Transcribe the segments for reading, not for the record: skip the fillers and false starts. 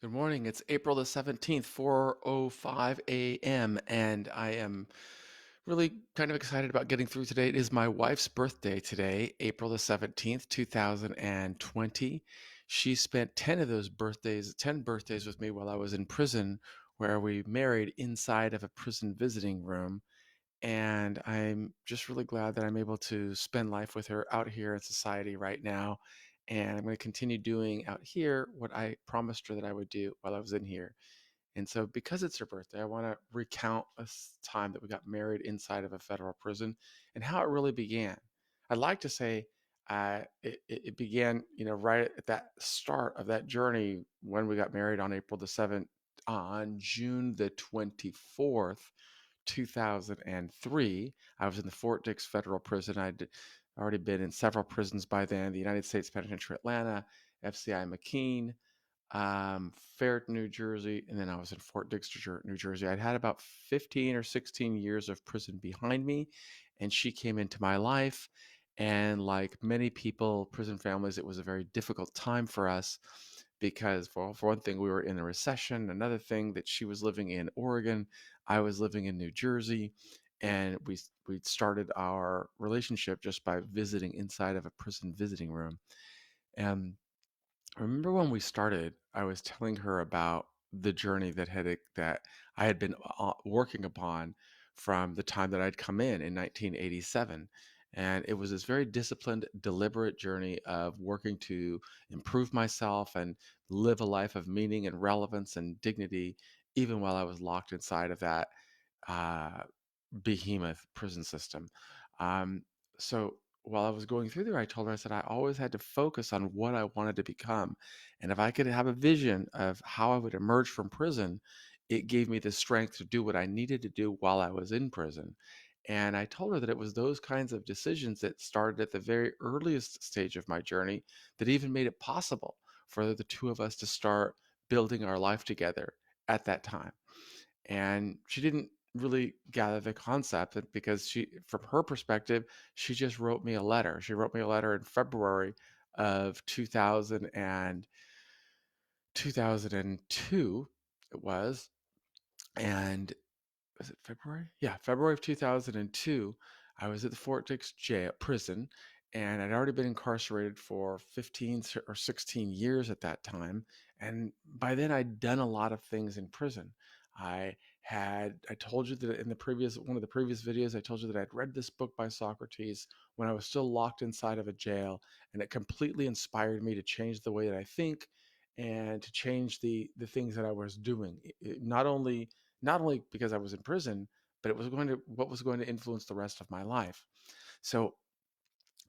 Good morning. It's April the 17th, 4:05 a.m., and I am really kind of excited about getting through today. It is my wife's birthday today, April the 17th, 2020. She spent 10 of those birthdays, 10 birthdays with me while I was in prison, where we married inside of a prison visiting room. And I'm just really glad that I'm able to spend life with her out here in society right now. And I'm going to continue doing out here what I promised her that I would do while I was in here. And so, because it's her birthday, I want to recount a time that we got married inside of a federal prison and how it really began. I'd like to say it began, right at that start of that journey when we got married on April the 7th, on June the 24th, 2003. I was in the Fort Dix Federal Prison. I'd already been in several prisons by then: the United States Penitentiary Atlanta, FCI McKean, Ferreton, New Jersey, and then I was in Fort Dix, New Jersey. I'd had about 15 or 16 years of prison behind me, and she came into my life. And like many people, prison families, it was a very difficult time for us because, for one thing, we were in a recession. Another thing, that she was living in Oregon, I was living in New Jersey, and we started our relationship just by visiting inside of a prison visiting room. And I remember when we started, I was telling her about the journey that I had been working upon from the time that I'd come in 1987. And it was this very disciplined, deliberate journey of working to improve myself and live a life of meaning and relevance and dignity, even while I was locked inside of that uh, behemoth prison system. Um, so while I was going through there, I told her, I said, I always had to focus on what I wanted to become. And if I could have a vision of how I would emerge from prison, it gave me the strength to do what I needed to do while I was in prison. And I told her that it was those kinds of decisions that started at the very earliest stage of my journey that even made it possible for the two of us to start building our life together at that time. And she didn't really gather the concept, because from her perspective, she just wrote me a letter. She wrote me a letter in February of 2002. It was. And was it February? Yeah, February of 2002. I was at the Fort Dix jail prison, and I'd already been incarcerated for 15 or 16 years at that time. And by then, I'd done a lot of things in prison. I told you that in one of the previous videos, I told you that I'd read this book by Socrates when I was still locked inside of a jail, and it completely inspired me to change the way that I think and to change the things that I was doing. Not only because I was in prison, but what was going to influence the rest of my life. So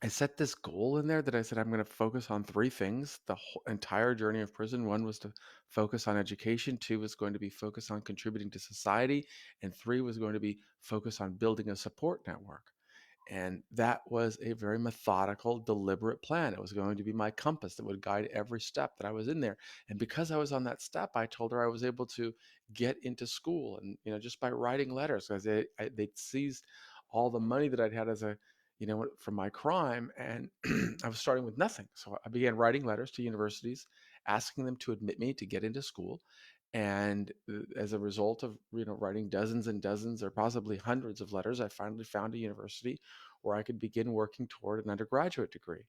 I set this goal in there that I said I'm going to focus on three things the whole entire journey of prison. One was to focus on education. Two was going to be focused on contributing to society, and three was going to be focused on building a support network. And that was a very methodical, deliberate plan. It was going to be my compass that would guide every step that I was in there. And because I was on that step, I told her I was able to get into school, and just by writing letters, because they'd seized all the money that I'd had as a from my crime, and I was starting with nothing. So I began writing letters to universities, asking them to admit me to get into school. And as a result of writing dozens and dozens, or possibly hundreds of letters, I finally found a university where I could begin working toward an undergraduate degree.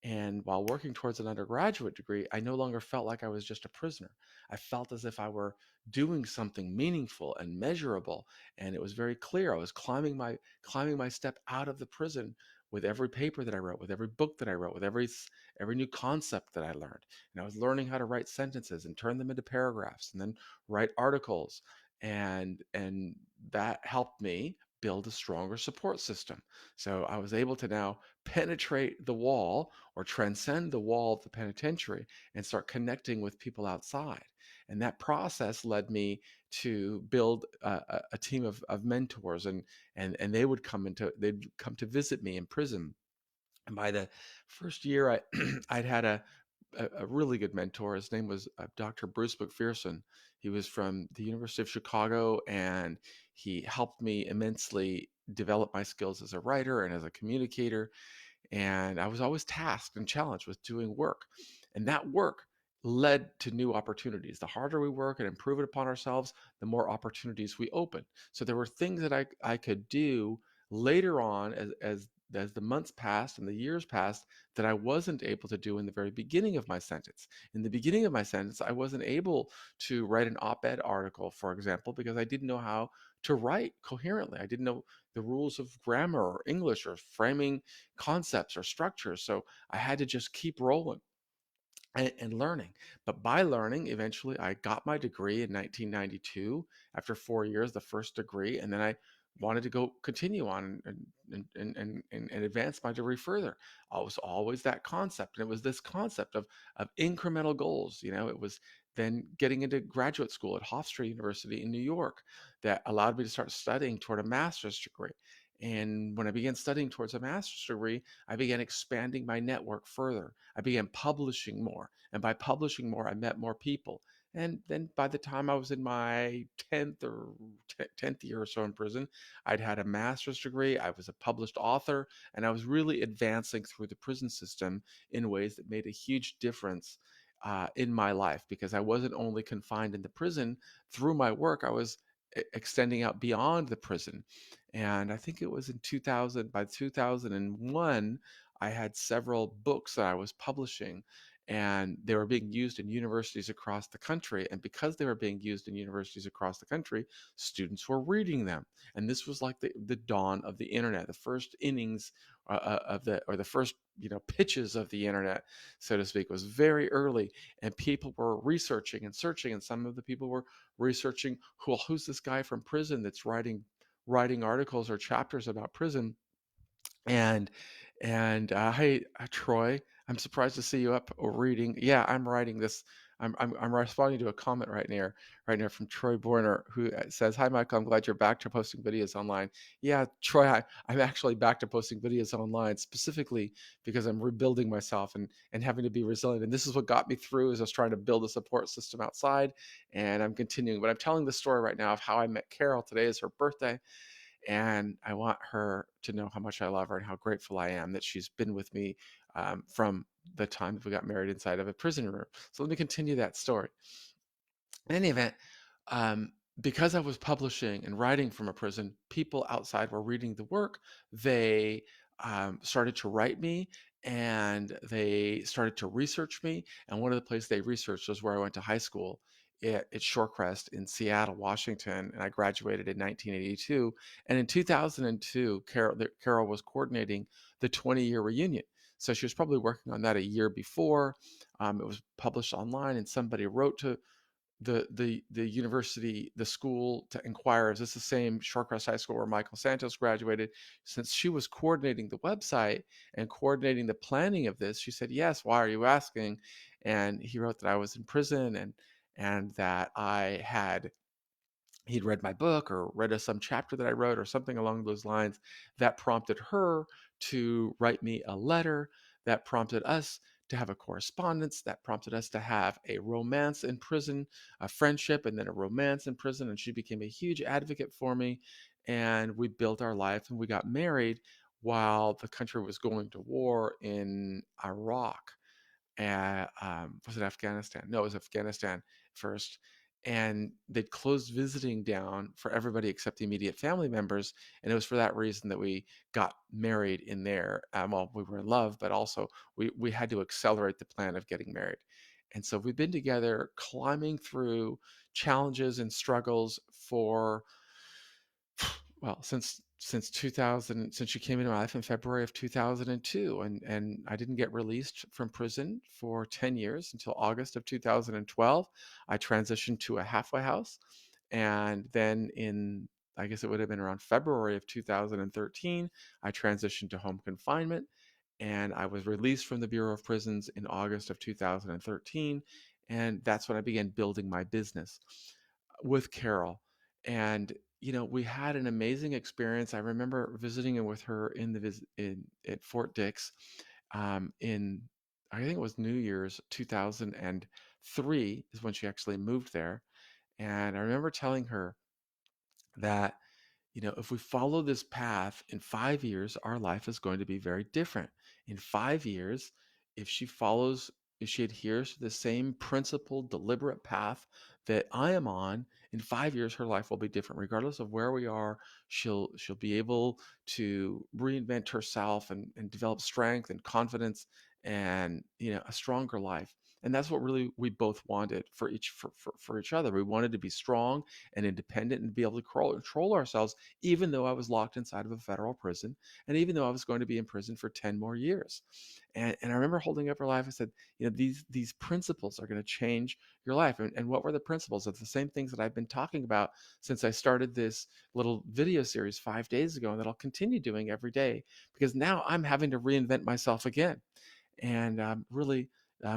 And while working towards an undergraduate degree, I no longer felt like I was just a prisoner. I felt as if I were doing something meaningful and measurable, and it was very clear. I was climbing my step out of the prison with every paper that I wrote, with every book that I wrote, with every new concept that I learned. And I was learning how to write sentences and turn them into paragraphs, and then write articles, and that helped me build a stronger support system. So I was able to now penetrate the wall, or transcend the wall of the penitentiary, and start connecting with people outside. And that process led me to build a team of mentors, and they'd come to visit me in prison. And by the first year, I'd had a really good mentor. His name was Dr. Bruce McPherson. He was from the University of Chicago, and he helped me immensely develop my skills as a writer and as a communicator. And I was always tasked and challenged with doing work. And that work led to new opportunities. The harder we work and improve it upon ourselves, the more opportunities we open. So there were things that I could do later on as the months passed and the years passed that I wasn't able to do in the very beginning of my sentence. In the beginning of my sentence, I wasn't able to write an op-ed article, for example, because I didn't know how to write coherently. I didn't know the rules of grammar or English or framing concepts or structures. So I had to just keep rolling and learning. But by learning, eventually I got my degree in 1992 after 4 years, the first degree, and then I wanted to go continue on and advance my degree further. I was always that concept, and it was this concept of incremental goals. It was then getting into graduate school at Hofstra University in New York that allowed me to start studying toward a master's degree. And when I began studying towards a master's degree, I began expanding my network further. I began publishing more. And by publishing more, I met more people. And then by the time I was in my 10th year or so in prison, I'd had a master's degree, I was a published author, and I was really advancing through the prison system in ways that made a huge difference in my life, because I wasn't only confined in the prison. Through my work, I was extending out beyond the prison. And I think it was in 2000, by 2001, I had several books that I was publishing, and they were being used in universities across the country. And because they were being used in universities across the country, students were reading them. And this was like the dawn of the internet, the first innings of the, or the first, pitches of the internet, so to speak, was very early. And people were researching and searching. And some of the people were researching, who's this guy from prison that's writing articles or chapters about prison. And hey, Troy, I'm surprised to see you up or reading. Yeah, I'm writing this. I'm responding to a comment right now from Troy Borner, who says, "Hi, Michael. I'm glad you're back to posting videos online." Yeah, Troy, I'm actually back to posting videos online specifically because I'm rebuilding myself and having to be resilient. And this is what got me through, as I was trying to build a support system outside, and I'm continuing. But I'm telling the story right now of how I met Carole. Today is her birthday, and I want her to know how much I love her and how grateful I am that she's been with me from the time that we got married inside of a prison room. So let me continue that story. In any event, um, because I was publishing and writing from a prison, people outside were reading the work. They started to write me, and they started to research me. And one of the places they researched was where I went to high school at Shorecrest in Seattle, Washington. And I graduated in 1982. And in 2002, Carole was coordinating the 20-year reunion. So she was probably working on that a year before. It was published online, and somebody wrote to the university, the school, to inquire, is this the same Shorecrest High School where Michael Santos graduated? Since she was coordinating the website and coordinating the planning of this, she said, yes, why are you asking? And he wrote that I was in prison, and that he'd read my book or read some chapter that I wrote or something along those lines. That prompted her to write me a letter, that prompted us to have a correspondence, that prompted us to have a romance in prison, a friendship, and then a romance in prison. And she became a huge advocate for me. And we built our life, and we got married while the country was going to war in Iraq. Was it Afghanistan? No, it was Afghanistan first. And they'd closed visiting down for everybody except the immediate family members. And it was for that reason that we got married in there. Well, we were in love, but also we had to accelerate the plan of getting married. And so we've been together climbing through challenges and struggles for, well, since 2000, since she came into my life in February of 2002. And I didn't get released from prison for 10 years until August of 2012. I transitioned to a halfway house, and then in, I guess it would have been around February of 2013, I transitioned to home confinement, and I was released from the Bureau of Prisons in August of 2013. And that's when I began building my business with Carole. And we had an amazing experience. I remember visiting with her at Fort Dix in, I think it was New Year's 2003 is when she actually moved there. And I remember telling her that, if we follow this path, in 5 years, our life is going to be very different. In 5 years, if she follows if she adheres to the same principled, deliberate path that I am on, in 5 years her life will be different. Regardless of where we are, she'll be able to reinvent herself and develop strength and confidence and a stronger life. And that's what really we both wanted for each other. We wanted to be strong and independent and be able to control ourselves, even though I was locked inside of a federal prison, and even though I was going to be in prison for 10 more years. And I remember holding up her life. I said, these principles are going to change your life. And what were the principles? It's the same things that I've been talking about since I started this little video series 5 days ago, and that I'll continue doing every day, because now I'm having to reinvent myself again. And really,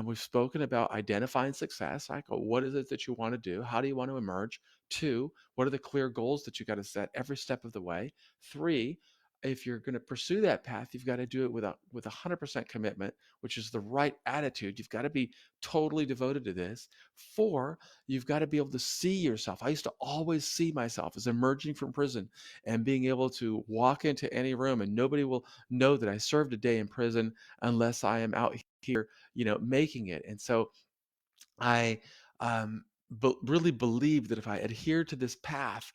we've spoken about identifying success. Like, what is it that you want to do? How do you want to emerge? Two, what are the clear goals that you got to set every step of the way? Three, if you're going to pursue that path, you've got to do it with 100% commitment, which is the right attitude. You've got to be totally devoted to this. Four, you've got to be able to see yourself. I used to always see myself as emerging from prison and being able to walk into any room, and nobody will know that I served a day in prison unless I am out here, making it. And so I really believe that if I adhere to this path,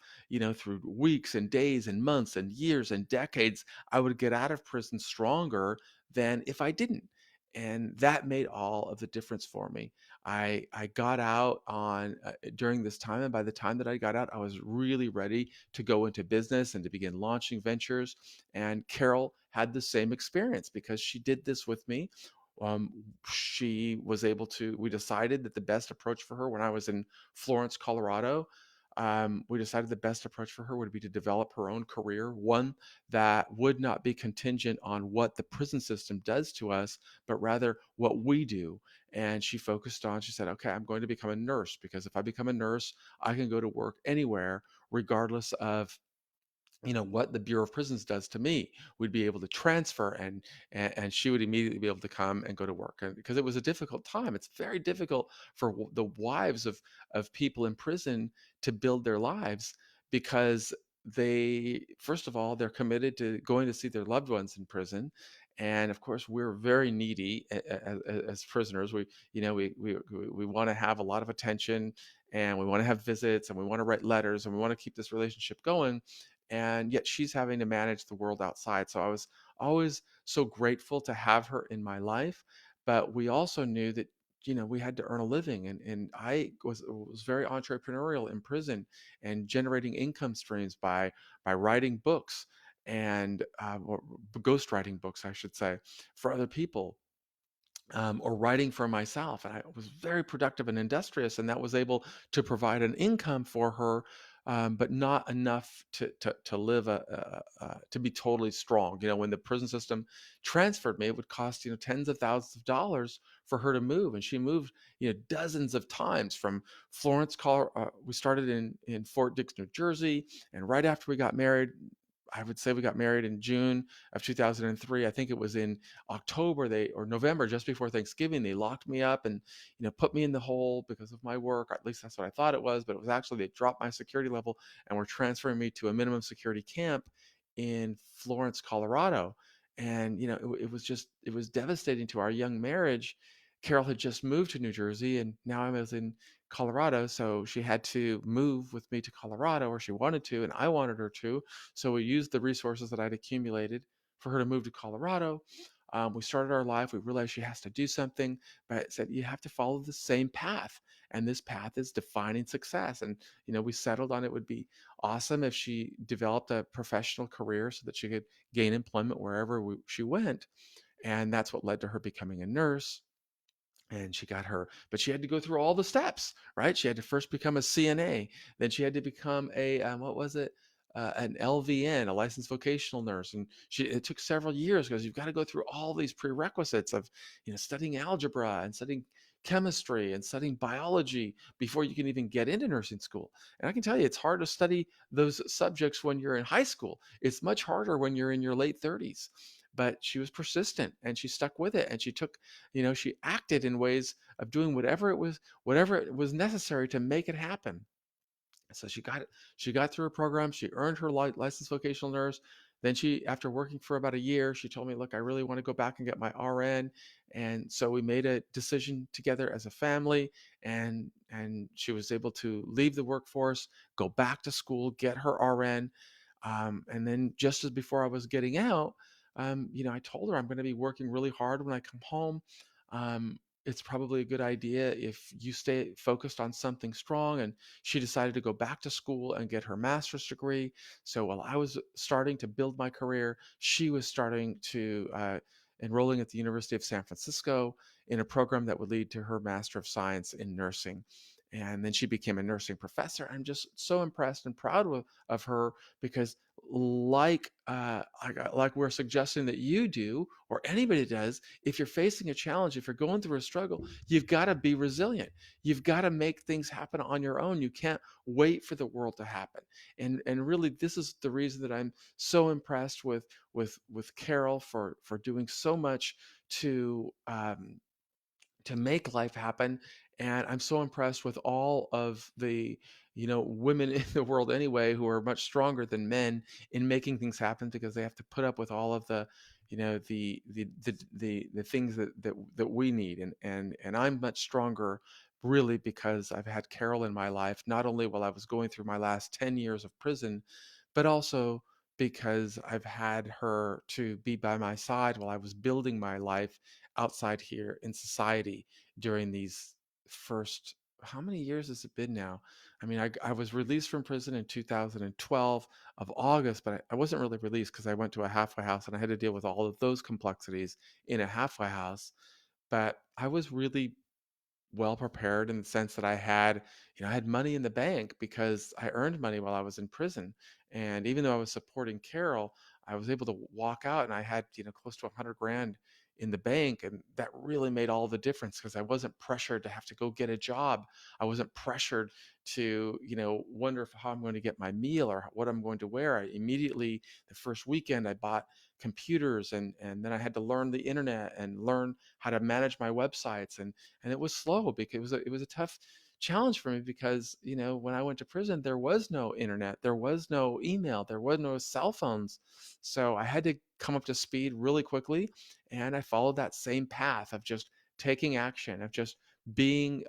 through weeks and days and months and years and decades, I would get out of prison stronger than if I didn't. And that made all of the difference for me. I got out on during this time, and by the time that I got out, I was really ready to go into business and to begin launching ventures. And Carole had the same experience because she did this with me. um, she was able to, we decided that the best approach for her when I was in Florence, Colorado, we decided the best approach for her would be to develop her own career, one that would not be contingent on what the prison system does to us, but rather what we do. And she focused on, she said, okay, I'm going to become a nurse, because if I become a nurse, I can go to work anywhere, regardless of what the Bureau of Prisons does to me. We'd be able to transfer, and she would immediately be able to come and go to work. And because it was a difficult time, it's very difficult for the wives of people in prison to build their lives, because they, first of all, they're committed to going to see their loved ones in prison. And of course, we're very needy as prisoners. We want to have a lot of attention, and we want to have visits, and we want to write letters, and we want to keep this relationship going. And yet she's having to manage the world outside. So I was always so grateful to have her in my life. But we also knew that we had to earn a living, and I was very entrepreneurial in prison, and generating income streams by writing books, and or ghostwriting books, I should say, for other people, or writing for myself. And I was very productive and industrious, and that was able to provide an income for her, but not enough to live to be totally strong. When the prison system transferred me, it would cost tens of thousands of dollars for her to move, and she moved dozens of times from Florence, Colorado. We started in Fort Dix, New Jersey, and right after we got married. I would say we got married in June of 2003. I think it was in October or November, just before Thanksgiving, they locked me up and put me in the hole because of my work. At least that's what I thought it was, but it was actually they dropped my security level and were transferring me to a minimum security camp in Florence, Colorado. And it was devastating to our young marriage. Carole had just moved to New Jersey, and now I was in Colorado, so she had to move with me to Colorado, or she wanted to, and I wanted her to. So we used the resources that I'd accumulated for her to move to Colorado. We started our life. We realized she has to do something, but it said you have to follow the same path, and this path is defining success. And we settled on it would be awesome if she developed a professional career so that she could gain employment wherever she went, and that's what led to her becoming a nurse. And she got her, but she had to go through all the steps, right? She had to first become a CNA, then she had to become a what was it, an LVN, a licensed vocational nurse. And it took several years, because you've got to go through all these prerequisites of studying algebra and studying chemistry and studying biology before you can even get into nursing school. And I can tell you, it's hard to study those subjects when you're in high school. It's much harder when you're in your late 30s. But she was persistent, and she stuck with it, and she took, she acted in ways of doing whatever it was necessary to make it happen. So she got through her program. She earned her licensed vocational nurse. then after working for about a year, she told me, look, I really want to go back and get my RN. And so we made a decision together as a family, and she was able to leave the workforce, go back to school, get her RN. And then just as before I was getting out, I told her I'm going to be working really hard when I come home. Um, it's probably a good idea if you stay focused on something strong. And she decided to go back to school and get her master's degree. So while I was starting to build my career, she was starting to enrolling at the University of San Francisco in a program that would lead to her Master of Science in nursing. And then she became a nursing professor. I'm just so impressed and proud of her because like we're suggesting that you do or anybody does, if you're facing a challenge, if you're going through a struggle, you've got to be resilient. You've got to make things happen on your own. You can't wait for the world to happen. And really, this is the reason that I'm so impressed with Carole for doing so much to to make life happen. And I'm so impressed with all of the, women in the world anyway, who are much stronger than men in making things happen because they have to put up with all of the, the things that we need. And I'm much stronger really because I've had Carole in my life, not only while I was going through my last 10 years of prison, but also because I've had her to be by my side while I was building my life outside here in society during these first, how many years has it been now? I mean, I was released from prison in 2012 of August, but I wasn't really released because I went to a halfway house and I had to deal with all of those complexities in a halfway house. But I was really well prepared in the sense that I had money in the bank because I earned money while I was in prison. And even though I was supporting Carole, I was able to walk out and I had, close to 100 grand in the bank. And that really made all the difference because I wasn't pressured to have to go get a job. I wasn't pressured to, wonder how I'm going to get my meal or what I'm going to wear. I immediately, the first weekend, I bought computers and then I had to learn the internet and learn how to manage my websites. And it was slow because it was a tough challenge for me because when I went to prison there was no internet, there was no email, there was no cell phones. So I had to come up to speed really quickly, and I followed that same path of just taking action, of just being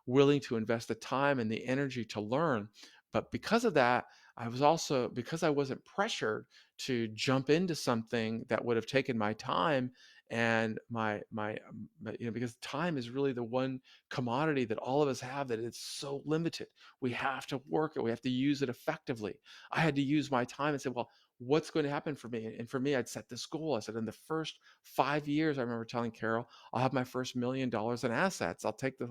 willing to invest the time and the energy to learn. But because of that, I was also, because I wasn't pressured to jump into something that would have taken my time and because time is really the one commodity that all of us have that it's so limited. We have to work it, we have to use it effectively. I had to use my time and say, well, what's going to happen for me? And for me, I'd set this goal. I said, in the first 5 years, I remember telling Carole, I'll have my first $1 million in assets. I'll take the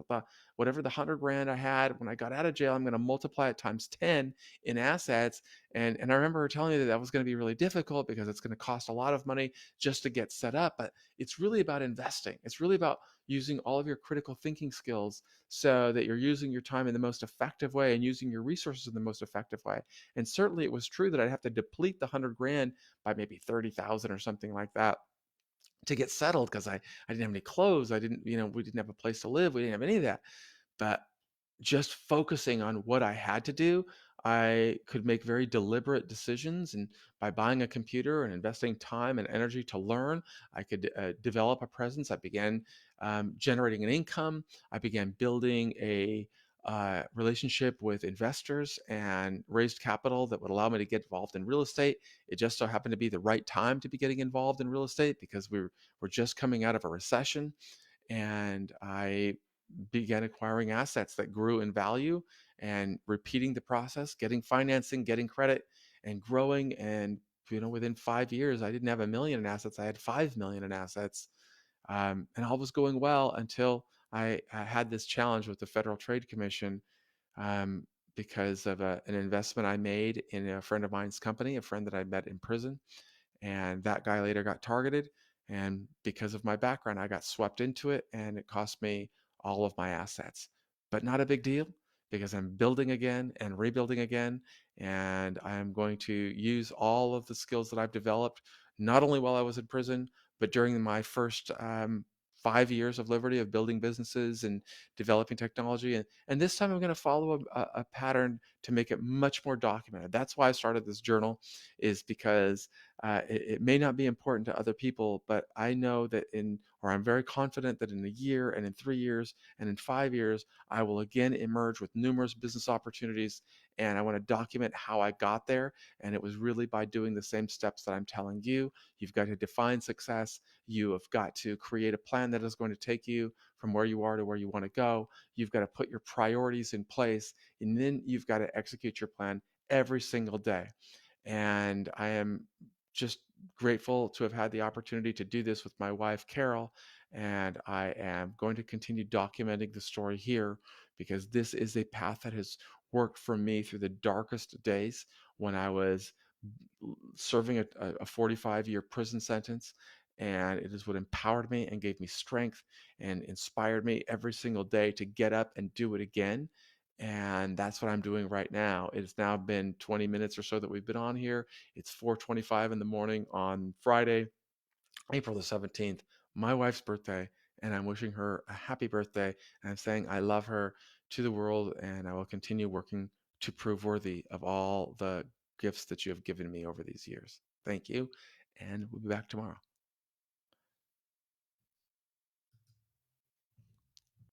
whatever the 100 grand I had when I got out of jail, I'm going to multiply it times 10 in assets. And I remember her telling me that that was going to be really difficult because it's going to cost a lot of money just to get set up. But it's really about investing. It's really about using all of your critical thinking skills so that you're using your time in the most effective way and using your resources in the most effective way. And certainly it was true that I'd have to deplete the 100 grand by maybe 30,000 or something like that to get settled because I didn't have any clothes. I didn't, we didn't have a place to live. We didn't have any of that. But just focusing on what I had to do, I could make very deliberate decisions. And by buying a computer and investing time and energy to learn, I could develop a presence. I began generating an income. I began building a relationship with investors and raised capital that would allow me to get involved in real estate. It just so happened to be the right time to be getting involved in real estate because we're just coming out of a recession, and I began acquiring assets that grew in value and repeating the process, getting financing, getting credit, and growing. And within 5 years, I didn't have 1 million in assets; I had 5 million in assets, and all was going well until I had this challenge with the Federal Trade Commission um, because of an investment I made in a friend of mine's company, a friend that I met in prison, and that guy later got targeted. And because of my background, I got swept into it, and it cost me all of my assets. But not a big deal because I'm building again and rebuilding again, and I'm going to use all of the skills that I've developed, not only while I was in prison, but during my first 5 years of liberty of building businesses and developing technology. And this time I'm going to follow a pattern to make it much more documented. That's why I started this journal, is because it may not be important to other people, but I know that or I'm very confident that in a year and in 3 years and in 5 years, I will again emerge with numerous business opportunities. And I want to document how I got there. And it was really by doing the same steps that I'm telling you. You've got to define success. You have got to create a plan that is going to take you from where you are to where you want to go. You've got to put your priorities in place, and then you've got to execute your plan every single day. And I am just grateful to have had the opportunity to do this with my wife, Carole. And I am going to continue documenting the story here, because this is a path that has worked for me through the darkest days when I was serving a 45-year prison sentence. And it is what empowered me and gave me strength and inspired me every single day to get up and do it again. And that's what I'm doing right now. It's now been 20 minutes or so that we've been on here. It's 4:25 in the morning on Friday, April the 17th, my wife's birthday, and I'm wishing her a happy birthday. And I'm saying I love her to the world, and I will continue working to prove worthy of all the gifts that you have given me over these years. Thank you, and we'll be back tomorrow.